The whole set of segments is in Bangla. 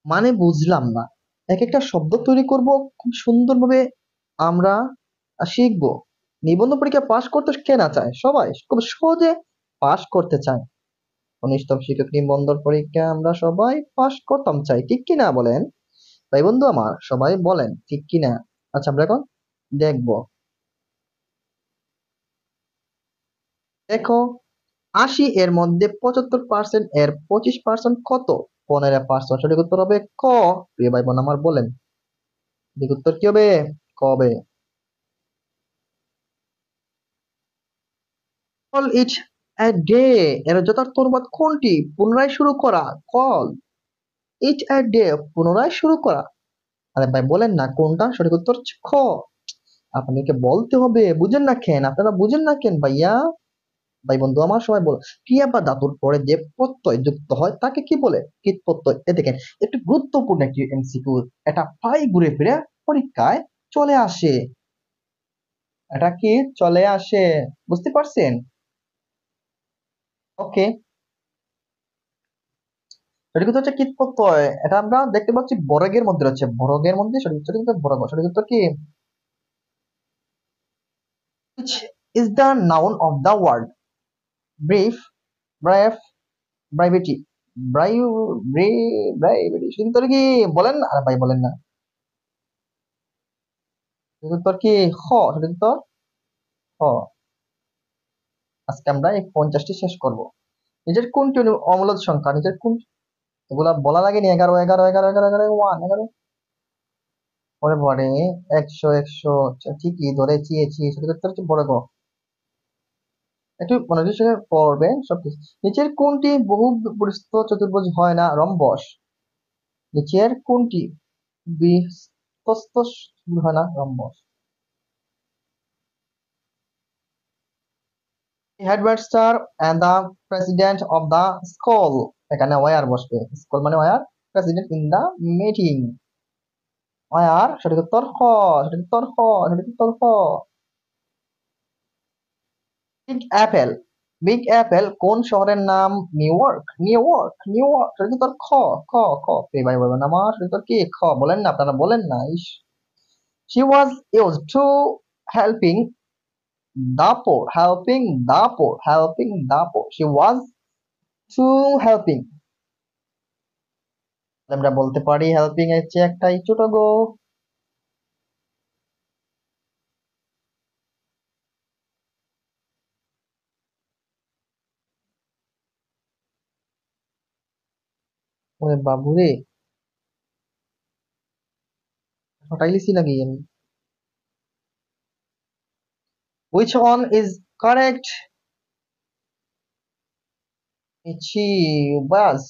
মানে বুঝলাম না। এক একটা শব্দ তৈরি করব খুব সুন্দরভাবে। আমরা শিখবো। নিবন্ধ পরীক্ষা পাশ করতে কে না চায়? সবাই খুব সহজে পাশ করতে চায়। ১৯তম শিক্ষক নিবন্ধন পরীক্ষা আমরা সবাই পাশ করতাম চাই, ঠিক কি না বলেন? তাই বন্ধু আমার সবাই বলেন ঠিক কি না? আচ্ছা আমরা এখন দেখবো। দেখো, ৮০ এর মধ্যে ৭৫% এর ২৫% কত? ১৫%। সঠিক উত্তর হবে ক। প্রিয় ভাই বোন আমার বলেন, সঠিক উত্তর কি হবে? ক হবে। কল ইট এ ডে এর যথার্থ অনুবাদ কোনটি? পুনরায় শুরু করা। কল ইট এ ডে, পুনরায় শুরু করা। আরে ভাই বলেন না কোনটা? সঠিক উত্তর হচ্ছে খ। আপনাকে বলতে হবে, বুঝেন না কেন? আপনারা বুঝেন না কেন ভাইয়া? ভাই বন্ধু আমার সবাই বল, ক্রিয়া বা ধাতুর পরে যে প্রত্যয় যুক্ত হয় তাকে কি বলে? কৃত প্রত্যয়। এ দেখেন, একটু গুরুত্বপূর্ণ একটি এমসিকিউ। এটা প্রায় ঘুরে ফিরে পরীক্ষায় চলে আসে। এটা কি চলে আসে? বুঝতে পারছেন? ওকে। সঠিক উত্তর হচ্ছে কৃত প্রত্যয়। এটা আমরা দেখতে পাচ্ছি বর্গের মধ্যে রয়েছে। বর্গের মধ্যে সঠিক উত্তর কিন্তু বর্গ। সঠিক উত্তর কি? Which is the noun of the word brief, brave, brevity? brevity সঠিক উত্তর কি? বলেন না। আরে ভাই বলেন না। সঠিক উত্তর কি? খ। সঠিক উত্তর খ। আজকে আমরা এই 50টি শেষ করব। নিজের কোনটি অমূলদ সংখ্যা? নিজের কোন, এগুলা বলা লাগেনি? 11 11 11 11 11 1 11 পরে পরে 100 100 ঠিকই ধরেছি। সঠিক উত্তর হচ্ছে বড় গ। একটু মনোযোগ সহকারে পড়বেন সবকিছু। নিচের কোনটি বহুবর্তিত চতুর্ভুজ হয় না? রম্বস। নিচের কোনটি বিস্তস্ত চতুর্ভুজ হয় না? Rhombus. Headmaster and the president of the school, এখানে ওয়ার বসবে। স্কুল মানে were, president in the meeting. Were সঠিক উত্তর খ। সঠিক উত্তর খ। সঠিক উত্তর খ। Big Apple. বিগ অ্যাপেল কোন শহরের নাম? New York. সঠিক উত্তর খ। খ। খ। ভাই বলবেন আমার সঠিক উত্তর কি? খ। বলেন না, আপনারা বলেন না। ইস। She was used to helping the poor. Helping the poor. She was to helping. আমরা বলতে পারি হেল্পিং এর চেয়ে একটাই ছোট গো। ওরে বাবুরে, হটাই লিছি নাকি আমি? Which one is correct? Michibas.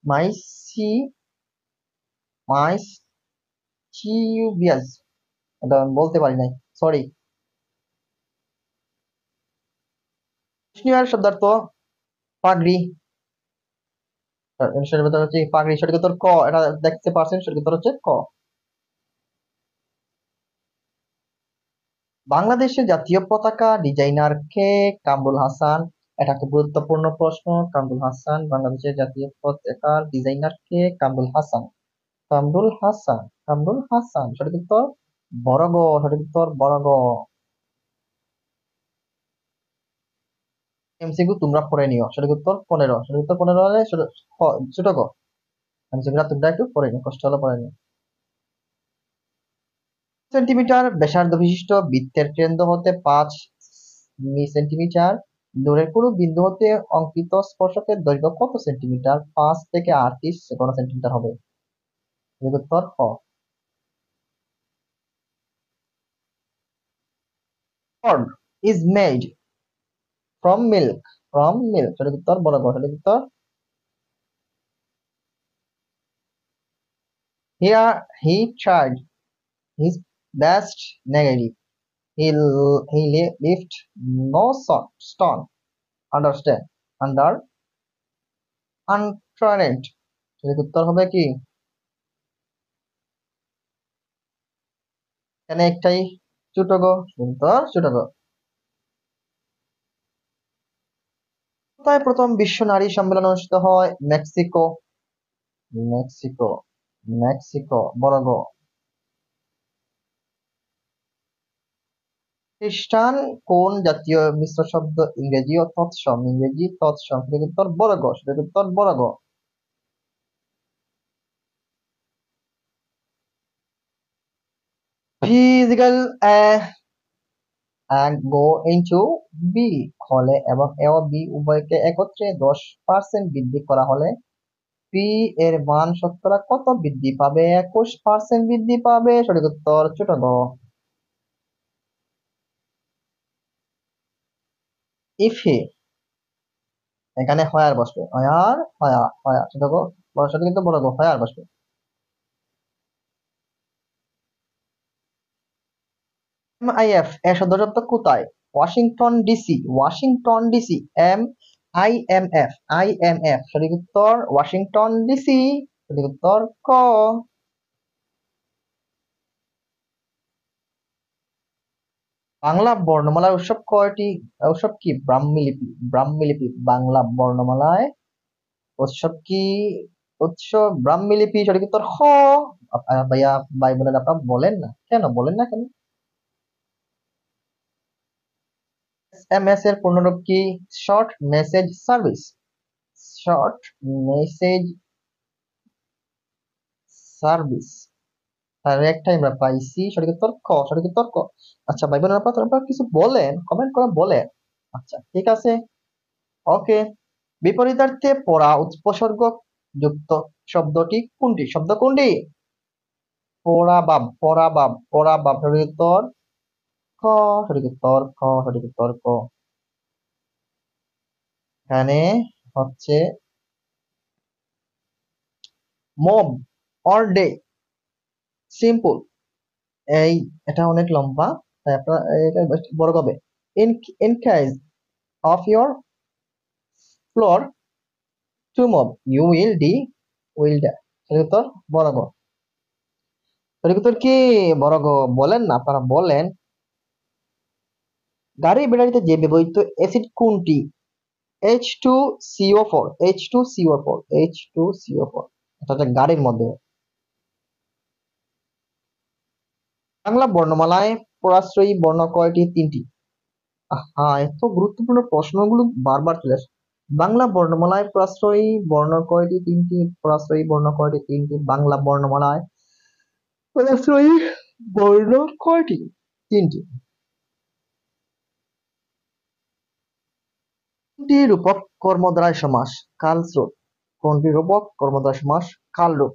My Mischievous। এটা আমি বলতে পারি নাই, সরি। বিষ্ণুয়ার শব্দার্থ পাগড়ি। এর ভিতর হচ্ছে পাগড়ি। সঠিক উত্তর ক। এটা দেখতে পারছেন, সঠিক উত্তর হচ্ছে ক। বাংলাদেশের জাতীয় পতাকা ডিজাইনার কে? কামরুল হাসান। এটা একটা গুরুত্বপূর্ণ প্রশ্ন। কামরুল হাসান। বাংলাদেশের জাতীয় পতাকার ডিজাইনার কে? কামরুল হাসান। কামরুল হাসান। কামরুল হাসান সঠিক উত্তর বড় গ। সঠিক উত্তর বড় গ। এমসিকিউ তোমরা পড়ে নিও। সঠিক উত্তর 15। সঠিক উত্তর 15 হলে ছোট গ। এমসিকিউ তোমরা একটু পড়ে নিও, কষ্ট হলে পড়ে নিও। সেন্টিমিটার ব্যাসার্ধ বিশিষ্ট বৃত্তের কেন্দ্র হতে 5 সেন্টিমিটার দূরের কোনো বিন্দু হতে অঙ্কিত স্পর্শকের দৈর্ঘ্য কত সেন্টিমিটার? 5 থেকে 38 সেন্টিমিটার হবে। সঠিক উত্তর খ। Curd is made from milk. সঠিক উত্তর বড় গ। সঠিক উত্তর here he tried his best negative. He left no stone understand under unturned. সঠিক উত্তর হবে কি? এখানে একটাই ছোট গ। উত্তর ছোট গ। কোথায় প্রথম বিশ্ব নারী সম্মেলন অনুষ্ঠিত হয়? মেক্সিকো। মেক্সিকো, মেক্সিকো বড় গ। খ্রিস্টান কোন জাতীয় মিশ্র শব্দ ইংরেজি ও তৎসম? ইংরেজি তৎসম, সেটা কিন্তু তোর বড় গ, সেটা কিন্তু তোর বড় গ। ফিজিক্যাল গো ইনটু বি হলে এবং এ ও বি উভয়কে একত্রে 10% বৃদ্ধি করা হলে পি এর মান শতকরা কত বৃদ্ধি পাবে? 21% বৃদ্ধি পাবে। সঠিক উত্তর ছোট গ। ইফে এখানে হয়ার বসবে, হয়ার হয়া হয়া, ছোট গ। বড় সাথে কিন্তু বড় গ, হয়ার বসবে। MIF এর সদর দপ্তর কোথায়? Washington DC, Washington DC. MIMF, IMF, সঠিক উত্তর ওয়াশিংটন ডিসি। সঠিক উত্তর ক। বাংলা বর্ণমালার উৎসব কয়টি? উৎসব কি? ব্রাহ্মী লিপি, ব্রাহ্মী লিপি। বাংলা বর্ণমালায় উৎসব কি? উৎসব ব্রাহ্মী লিপি। সঠিক উত্তর হ। ভাইয়া, ভাই বোনেরা, আপনারা বলেন না কেন, বলেন না কেন? SMS এর পূর্ণরূপ কি? Short message service, short message service. তার একটাই আমরা পাইছি, সঠিক উত্তর ক, সঠিক উত্তর ক। আচ্ছা ভাই বোনেরা, আপনারা কিছু বলেন, কমেন্ট করে বলেন। আচ্ছা ঠিক আছে, ওকে। বিপরীতার্থে পড়া উপসর্গ যুক্ত শব্দটি কোনটি? শব্দ কোনটি? পরাবাব, পরাবাব, পরাবাব। সঠিক উত্তর ক, সঠিক উত্তর ক, সঠিক উত্তর ক। এখানে হচ্ছে মব অর ডে, সিম্পল। এই এটা অনেক লম্বা, তাই আপনারা এটা বড় হবে। In in case of your floor to mob you will ডি উইল ডা। সঠিক উত্তর বড় গ। সঠিক উত্তর কি? বড় গ। বলেন না, আপনারা বলেন। গাড়ি ব্যাটারিতে যে ব্যবহৃত অ্যাসিড কোনটি? H2CO4, H2CO4, H2CO4। এটা হচ্ছে গাড়ির মধ্যে। বাংলা বর্ণমালায় পরাশ্রয়ী বর্ণ কয়টি? 3টি। হ্যাঁ, এত গুরুত্বপূর্ণ প্রশ্নগুলো বারবার চলে আসে। বাংলা বর্ণমালায় পরাশ্রয়ী বর্ণ কয়টি? 3টি। পরাশ্রয়ী বর্ণ কয়টি? 3টি। বাংলা বর্ণমালায় পরাশ্রয়ী বর্ণ কয়টি? 3টি। কোনটি রূপক কর্মদ্বারায় সমাস? কালস্রোত। কোনটি রূপক কর্মদ্বারায় সমাস? কালরূপ,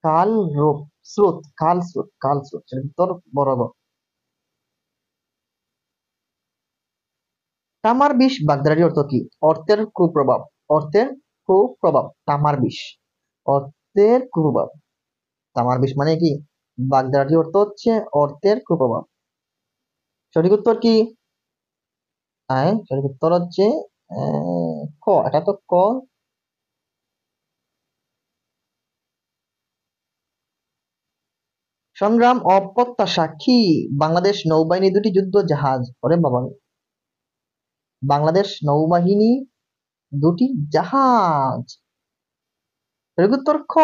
কালরূপ। স্রোত, কালস্রোত, কালস্রোত। সেটা উত্তর বড় গ। তামার বিষ বাগধারাটির অর্থ কি? অর্থের কুপ্রভাব, অর্থের কুপ্রভাব। তামার বিষ অর্থের কুপ্রভাব। তামার বিষ মানে কি? বাগধারাটির অর্থ হচ্ছে অর্থের কুপ্রভাব। সঠিক উত্তর কি? হ্যাঁ, সঠিক উত্তর হচ্ছে ক। এটা তো ক। সংগ্রাম ও প্রত্যাশা কি? বাংলাদেশ নৌবাহিনী দুটি যুদ্ধ জাহাজ। ওরে বাবা, বাংলাদেশ নৌবাহিনী দুটি জাহাজ। সঠিক উত্তর খ।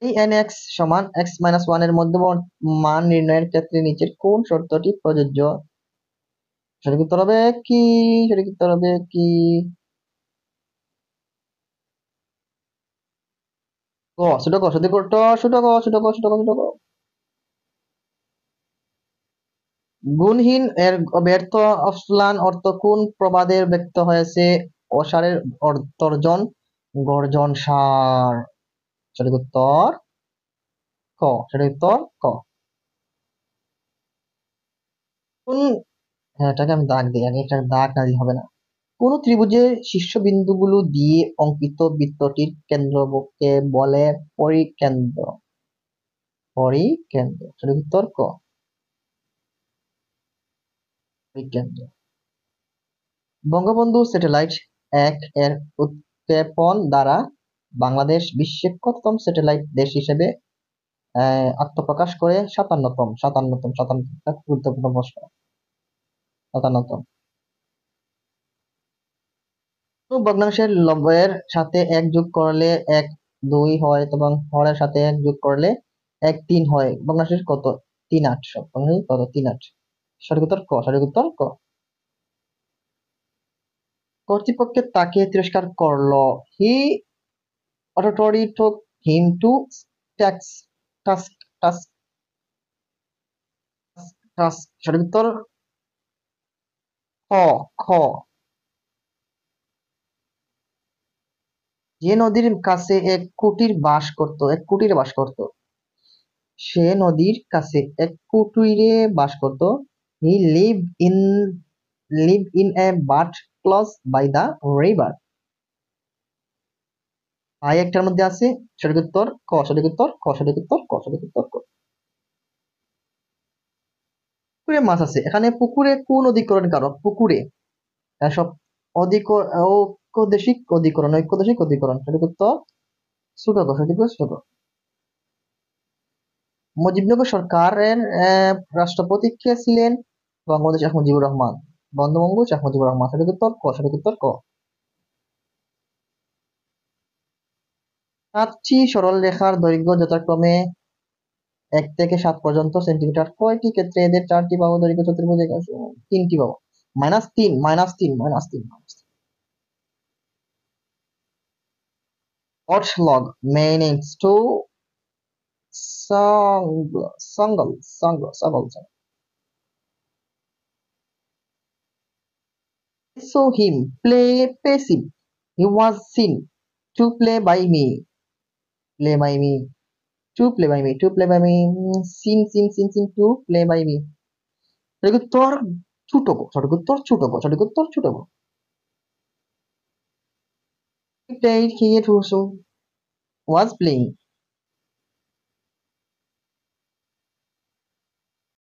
এই nx সমান x-1 এর মধ্যবর্তী মান নির্ণয়ের ক্ষেত্রে নিচের কোন শর্তটি প্রযোজ্য? সঠিক উত্তর হবে কি? সঠিক উত্তর হবে কি? ক, ছোট ক, সঠিক উত্তর ছোট ক, ছোট ক, ছোট ক, ছোট ক। গুণহীন এর ব্যর্থ অশ্লান অর্থ কোন প্রবাদে ব্যক্ত হয়েছে? অসারের তর্জন গর্জন সার। সঠিক উত্তর ক, সঠিক উত্তর ক। কোন, হ্যাঁ এটাকে আমি দাগ দিই আগে, এটা দাগ না দিলে হবে না। কোন ত্রিভুজের শীর্ষবিন্দুগুলো দিয়ে অঙ্কিত বৃত্তটির কেন্দ্রকে বলে পরিকেন্দ্র? পরিকেন্দ্র। সঠিক উত্তর ক, পরিকেন্দ্র। বঙ্গবন্ধু স্যাটেলাইট 1 এর উৎক্ষেপণ দ্বারা বাংলাদেশ বিশ্বের কততম স্যাটেলাইট দেশ হিসেবে আত্মপ্রকাশ করে? 57তম, 57তম, 57তম। একটা গুরুত্বপূর্ণ প্রশ্ন। 57তম। তো ভগ্নাংশের লবের সাথে এক যোগ করলে এক দুই হয় এবং হরের সাথে এক যোগ করলে এক তিন হয়। ভগ্নাংশের কত? 3 8। ভগ্নাংশের কত? 3 8। সঠিক উত্তর ক, সঠিক উত্তর ক। কর্তৃপক্ষের তাকে তিরস্কার করলো। He authority took him to ট্যাক্স টাস্ক টাস্ক টাস্ক। সঠিক উত্তর খ, খ। যে নদীর কাছে এক কুটির বাস করত, সে নদীর কাছে এক কুটিরে বাস করত। He live in a hut close by the river. আই একটার মধ্যে আছে। সঠিক উত্তর ক, সঠিক উত্তর ক, সঠিক উত্তর ক, সঠিক উত্তর ক। পুকুরে মাছ আছে, এখানে পুকুরে কোন অধিকরণ কারক? পুকুরে সব ঐক্যদেশিক অধিকরণ। সঠিক উত্তর ছোট ক, সঠিক উত্তর ছোট। মুজিবনগর সরকারের রাষ্ট্রপতি কে ছিলেন? বঙ্গবন্ধু শেখ মুজিবুর রহমান। বঙ্গবন্ধু শেখ মুজিবুর রহমান। সঠিক উত্তর ক, সঠিক উত্তর ক। সাতটি সরল রেখার দৈর্ঘ্য যথাক্রমে 1 থেকে 7 পর্যন্ত সেন্টিমিটার। কয়টি ক্ষেত্রে এদের 4টি বাহু দৈর্ঘ্য চতুর্ভুজের কাছে 3টি বাহু? -3, -3, -3, -3। What log means to Songle. I saw him play passive. He was seen to play by me. Play by me. To play by me. To play by me. Seen to play by me. সঠিক উত্তর ছোট গো, সঠিক উত্তর ছোট গো, সঠিক উত্তর ছোট গো। He played, he also was playing.